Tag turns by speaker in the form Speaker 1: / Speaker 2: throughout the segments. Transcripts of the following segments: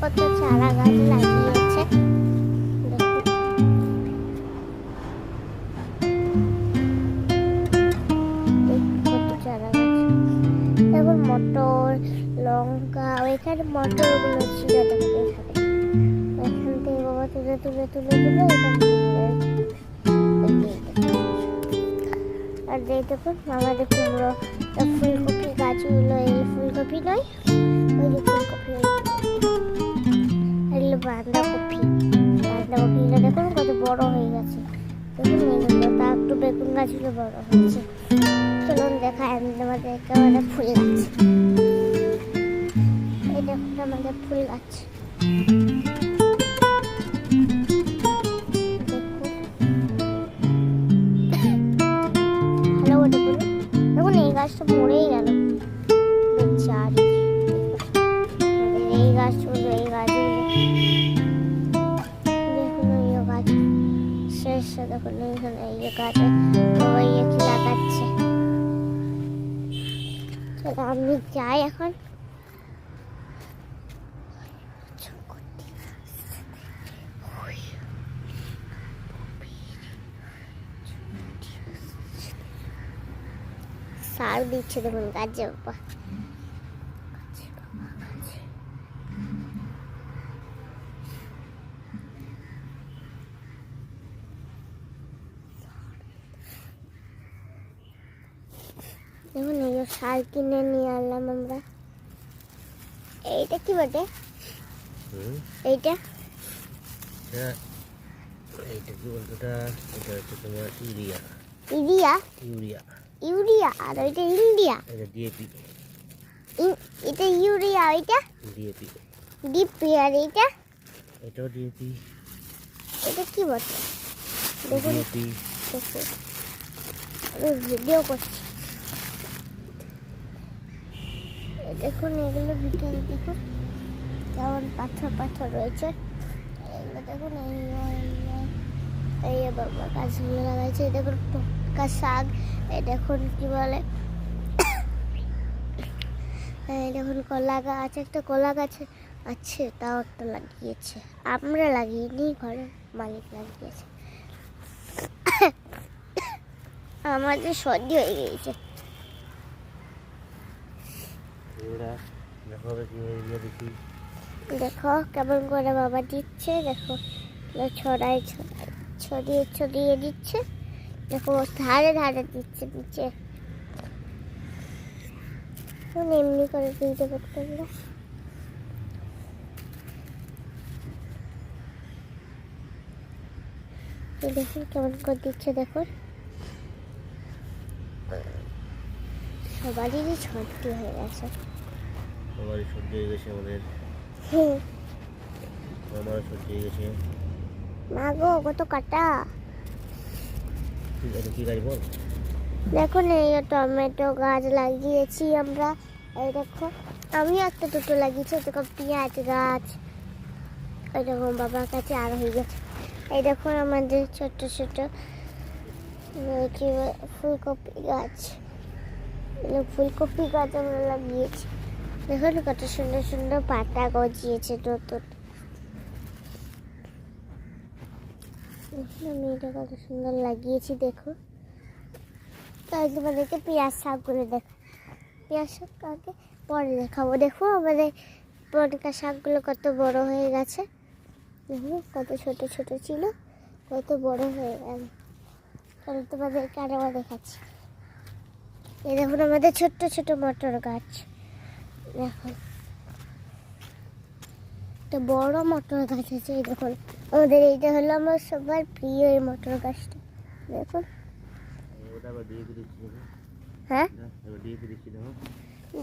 Speaker 1: কত চারা গাছ লাগিয়েছে। কত চারা গাছ, দেখুন মটর, লঙ্কা, ওইখানে মটর গুলো ছিল, দেখুন এখান থেকে বাবা তুলে তুলে তুলে তুলে আর দেখুন আমাদের কুমড়ো ফুলকপি গাছগুলো, এই ফুলকপি নয়, ওই যে ফুলকপি, এগুলো বাঁধাকপি, বাঁধাকপিগুলো দেখুন কত বড় হয়ে গেছে। দেখুন এইগুলো তা একটু বেগুন গাছগুলো বড় হয়েছে। চলুন দেখায় আমাদের একেবারে ফুল গাছ। এই দেখুন আমাদের ফুল গাছ, দেখুন এই গাছটা মরেই গেল। এই গাছগুলো, এই গাছগুলো দেখুন, এই গাছ শেষ। দেখুন এইখানে এই গাছে সবাই কি লাগাচ্ছে। আমি যাই এখন। সার দিচ্ছে দেখুন গাছে বাবা। দেখুন এই সার কিনে নিয়ে আনলাম আমরা। এইটা কি বটে? এইটা
Speaker 2: এইটা কি বলতো, এটা হচ্ছে তোমার ইউরিয়া।
Speaker 1: ইউরিয়া?
Speaker 2: Urea,
Speaker 1: urea. আর ওইটা ইন্ডিয়া?
Speaker 2: এটা ডিএপি।
Speaker 1: এটা ইউরিয়া, ওইটা
Speaker 2: ডিএপি।
Speaker 1: ডিপি। আর এইটা?
Speaker 2: এটাও ডিএপি।
Speaker 1: এটা কি বটে? দেখুন
Speaker 2: ডিএপি।
Speaker 1: দেখুন আমি ভিডিও করছি। দেখুন এগুলো ভিতরে দেখুন কেমন পাথর পাথর রয়েছে। এগুলো দেখুন, এই বাবা গাছগুলো লাগাইছে। দেখুন পটকা শাক, এই দেখুন কি বলে, এই দেখুন কলা গাছ, একটা কলা গাছ আছে, তাও একটা লাগিয়েছে। আমরা লাগিয়েনি, ঘরের মালিক লাগিয়েছে। আমাদের সর্দি হয়ে গিয়েছে। দেখো কেমন করে বাবা দিচ্ছে, দেখো ছড়াই ছড়াই ছড়িয়ে ছড়িয়ে দিচ্ছে। দেখো ধারে ধারে দিচ্ছে নিচে, এমনি করে দিতে পারতো না। দেখুন কেমন করে দিচ্ছে, দেখুন সবারই সর্দি হয়ে গেছে।
Speaker 2: সবারই সর্দি হয়ে গেছে, আমাদের আমারও সর্দি হয়ে গেছে।
Speaker 1: মা গো কত কাটা।
Speaker 2: কি গাছ বল?
Speaker 1: দেখুন এই টমেটো গাছ লাগিয়েছি আমরা। এই দেখো আমি একটা দুটো লাগিয়েছি। দেখো পেঁয়াজ গাছ, ওই রকম বাবার কাছে আর হয়ে গেছে। এই দেখুন আমাদের ছোট ছোট কি ফুলকপি গাছ, ফুলকপি গাছ আমরা লাগিয়েছি। দেখুন কত সুন্দর সুন্দর পাতা গজিয়েছে নতুন। আমি এটা কত সুন্দর লাগিয়েছি দেখো। তাই তোমাদেরকে পেঁয়াজ শাকগুলো দেখো, পেঁয়াজ শাক আগে পরে দেখাবো। দেখো আমাদের পটকা শাকগুলো কত বড় হয়ে গেছে। দেখো কত ছোট ছোট ছিল, কত বড় হয়ে গেল। তাহলে তোমাদেরকে আরেকবার দেখাচ্ছি। এই দেখুন আমাদের ছোট্ট ছোট মটর গাছ, দেখুন একটা বড় মটর গাছ আছে। এই দেখুন আমাদের এইটা হলো আমার সবার প্রিয় এই মটর গাছটা। দেখুন হ্যাঁ,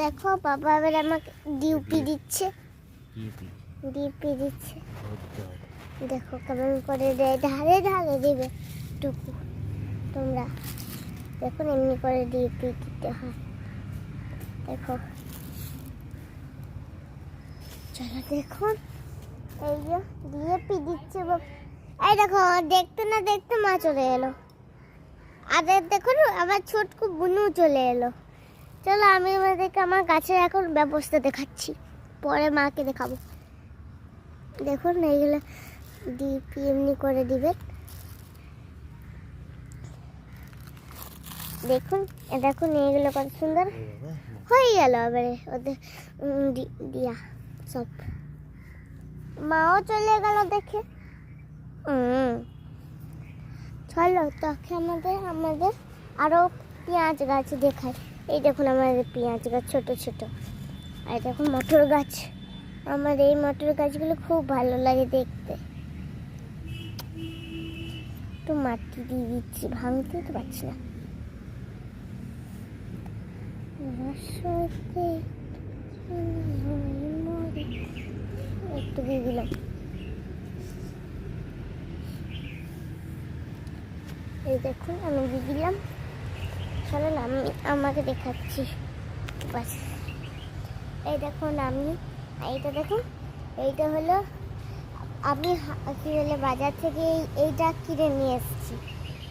Speaker 1: দেখো বাবা এবার আমাকে ডিউপি দিচ্ছে, ডিউপি দিচ্ছে। দেখো কেমন করে দেয়, ধারে ধারে দেবে টুকু। তোমরা দেখুন এমনি করে ডিউপি দিতে হয়। দেখো চলো দেখুন এই যে ডিএপি দিচ্ছে। এই দেখো দেখতে না দেখতে মা চলে এলো। আর দেখুন আমার ছোটকু বুনু চলে এলো। চলো আমি আমাদেরকে আমার গাছের এখন ব্যবস্থা দেখাচ্ছি, পরে মাকে দেখাবো। দেখুন এইগুলো ডিপি এমনি করে দিবেন। দেখুন দেখুন এইগুলো কত সুন্দর হয়ে গেল। এবারে ওদের দিয়া সব মাও চলে গেল দেখে। চলো তোকে আমাদের আরো পেঁয়াজ গাছ দেখায়। এই দেখুন আমাদের পেঁয়াজ গাছ ছোট ছোট, আর দেখুন মটর গাছ। আমার এই মটর গাছগুলো খুব ভালো লাগে দেখতে। একটু মাটি দিয়ে দিচ্ছি, ভাঙতে তো পারছি না। একটু দিয়ে দিলাম। এই দেখুন আমি দিয়ে দিলাম। চলেন আমি আমাকে দেখাচ্ছি। বাস এই দেখুন এইটা দেখুন, এইটা হলো আমি কি হলো বাজার থেকে এইটা কিনে নিয়ে এসেছি,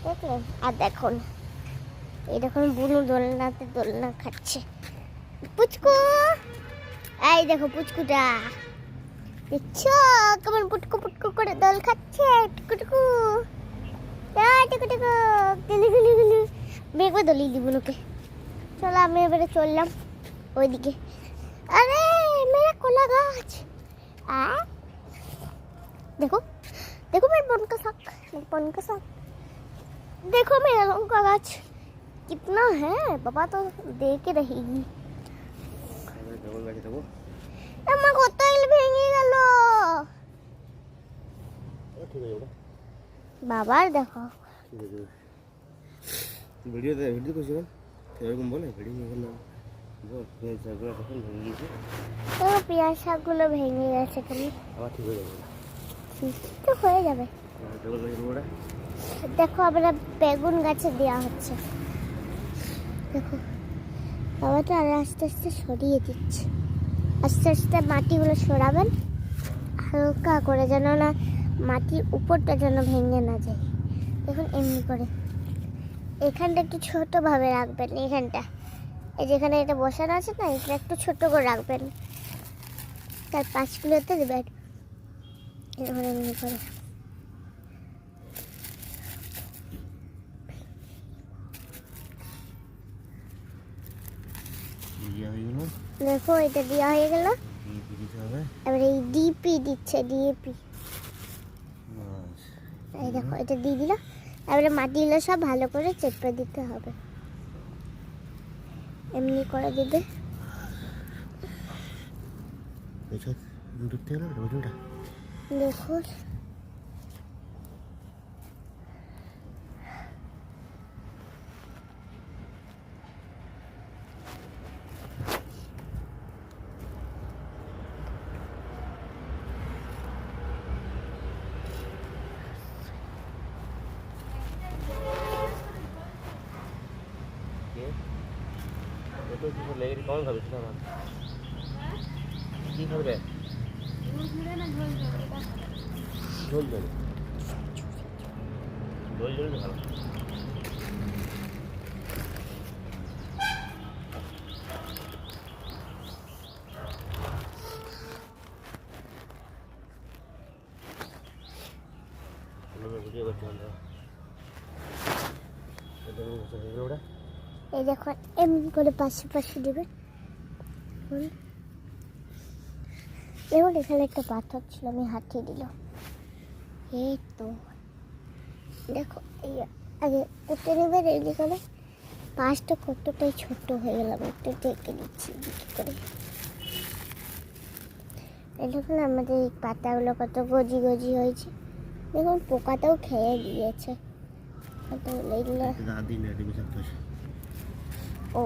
Speaker 1: দেখলেন? আর দেখুন এই দেখুন বুনু দোলনা খাচ্ছে। পুচকু, এই দেখো পুচকুটা, দেখছো কেমন পুটকু পুটকু করে দোল খাচ্ছে। টুকুটুকু টুকুটুকু গুলু গুলু গুলু। মেঘও দলিয়ে দিব লোকে। চলো আমি এবারে চললাম ওইদিকে। আরে মেরা কলা গাছ, देखो देखो मेरे बन का साग। देखो मेरा लौका गाछ कितना है, पापा तो दे के रहेगी। আমার কতগুলো ভেঙে গেল। বাবার দেখো
Speaker 2: ভিডিও করছি এরকম বলে ভিডিও করলাম।
Speaker 1: পেঁয়াজ শাকগুলো ভেঙে গেছে, খালি
Speaker 2: আবার ঠিক হয়ে যাবে,
Speaker 1: তো হয়ে যাবে। দেখো আমরা বেগুন গাছে দেওয়া হচ্ছে। দেখো বাবা তো আস্তে আস্তে সরিয়ে দিচ্ছে। আস্তে আস্তে মাটিগুলো সরাবেন হালকা করে, যেন না মাটির উপরটা যেন ভেঙে না যায়। দেখুন এমনি করে এখানটা একটু ছোটোভাবে রাখবেন। এখানটা এই যেখানে এটা বসানো আছে না, এটা একটু ছোট করে রাখবেন। তার পাঁচগুলোতে দেবেন এমনি করে। দেখো এটা দেওয়া হয়ে গেল। এবার এই ডিপি দিচ্ছে, ডিএপি। এই দেখো এটা দিয়ে দিল। এবারে মাটিগুলো সব ভালো করে চেপে দিতে হবে, এমনি করে দিবে। দেখো
Speaker 2: কখন খাবে কি খাবে? ঝোল ঝোল ঝোল ঝোল ভালো। ভিডিও করছি আমরা।
Speaker 1: এই দেখো এমনি করে পাশে পাশে দেবে। এবার এখানে একটা পাথর ছিল, আমি হাঁটিয়ে দিলাম। এই তো দেখো এই আগে করতে নেবেন এমনি করে। পাশটা কতটাই ছোট হয়ে গেলাম, একটু টেকে দিচ্ছি দিকে করে। এই দেখুন আমাদের এই পাতাগুলো কত গজি গজি হয়েছে। দেখুন পোকাটাও খেয়ে দিয়েছে কতগুলো এগুলো। ও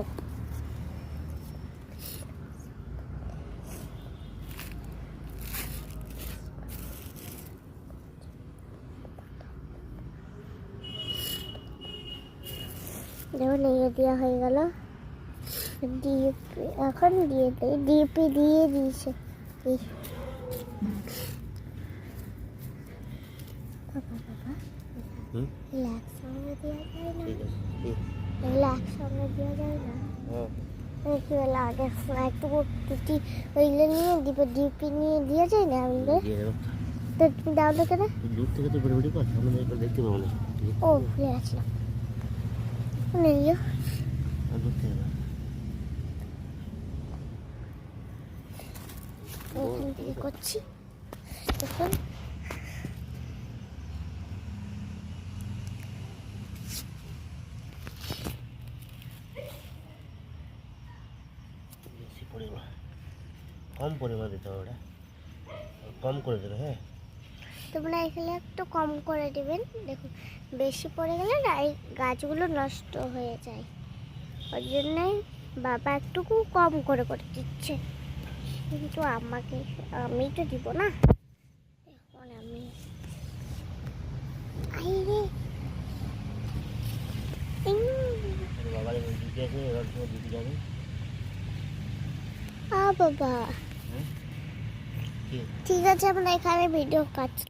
Speaker 1: দেখুন এই দেওয়া হয়ে গেল। ডিএপি এখন দিয়ে দিই, ডিএপি দিয়ে দিয়েছে। একসঙ্গে দেওয়া যায় না, একসঙ্গে দেওয়া যায় না। কি বলে আগে একটু ডিপি ওইগুলো নিয়ে ডিপি নিয়ে দিয়ে যায় না আমাদের।
Speaker 2: দিয়ে দেবো।
Speaker 1: তো তুমি দাও তো কেন?
Speaker 2: দূর থেকে তো ভিডিও কর, সামনে থেকে একবার দেখতে পাবো না।
Speaker 1: ও ভুলে গেছিলাম। নিও
Speaker 2: আর দূর থেকে না।
Speaker 1: এখান থেকে করছি দেখুন।
Speaker 2: বেশি পরিমাণ, কম পরিমাণ দিতে হবে ওটা, কম করে দেবে। হ্যাঁ,
Speaker 1: তোমরা এখানে একটু কম করে দিবেন। দেখুন বেশি পড়ে গেলে না এই গাছগুলো নষ্ট হয়ে যায়, ওই জন্যে বাবা একটুকু কম করে করে দিচ্ছে। কিন্তু আমি তো দিব না। এখন আমি আইরে
Speaker 2: বাবার দিদি আছে, এবার তোমার দিদি যাবে।
Speaker 1: বাবা
Speaker 2: হ্যাঁ, কি?
Speaker 1: ঠিক আছে, আমরা এখানে ভিডিও কাটছি।